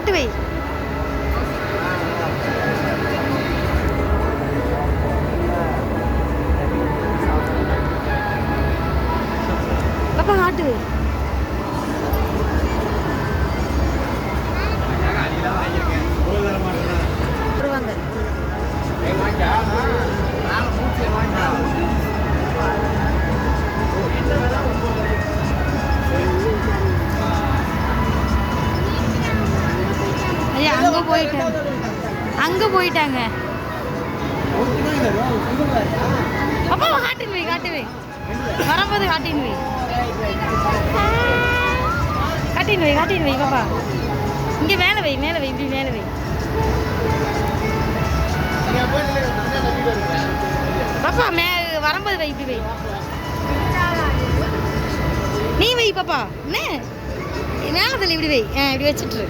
அங்கிட்டு வை. பாப்பா ஹாட்டு வை. வருவாங்க. ஐயா அங்கே போயிட்டாங்க, அங்கே போயிட்டாங்க. அப்பா காட்டின் வை, காட்டு வை, வரும்போது காட்டின் வை, காட்டின் வை, காட்டின் வை. பாப்பா இங்கே மேலே வை, மேலே வை, இப்படி மேலே வை. பாப்பா வரும்போது வை, இப்படி வை. நீ வை பாப்பா, என்ன மேலே தள்ளி இப்படி வை. இப்படி வச்சுட்டு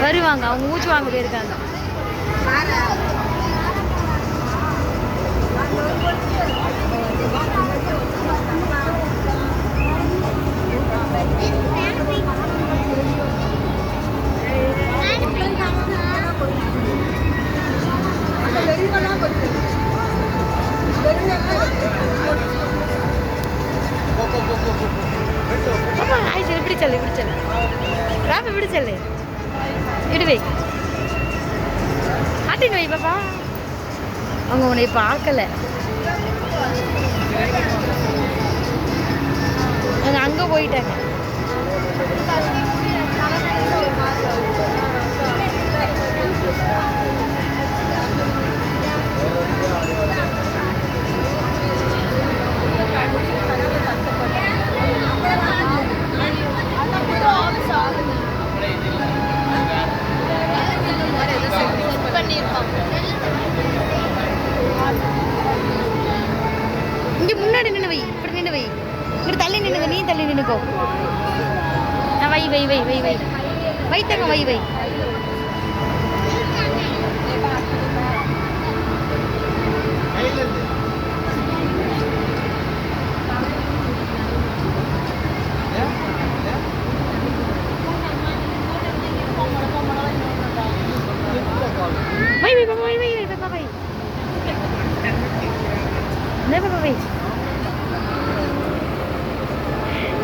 வருவாங்க, அவங்க மூச்சு வாங்க போயிருக்காங்க. இப்படி சொல்லு, இப்படி சொல்லு, ராப்ப இப்படி சொல்லு, இப்படி வை, காட்டின் வை பாப்பா. அவங்க உன்னை பார்க்கல, அவங்க அங்கே போயிட்டாங்க. இங்கே முன்னாடி நின்று வை, இப்படி நின்று வை, இப்படி தள்ளி நின்னுங்க, நீ தள்ளி நின்னுக்கோ. வை வை வை வை வை வைத்தங்க, வை வை. Wait, wait, wait, wait, wait, wait, wait. Never wait.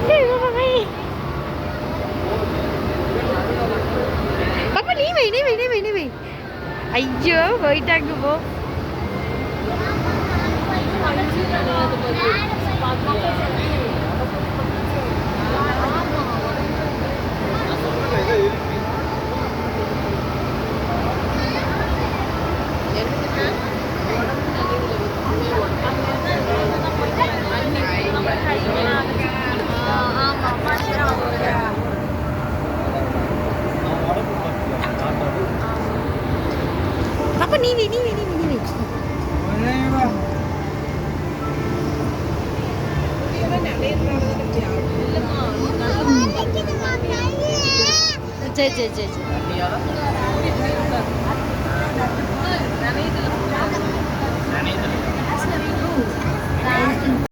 Never wait. Papa, நீ வை, நீ வை, நீ வை, நீ வை. ஐயோ போயிட்டாங்க போ. Papa, நீ வை, நீ வை, நீ வை, நீ வை. சரி சரி சரி சரி.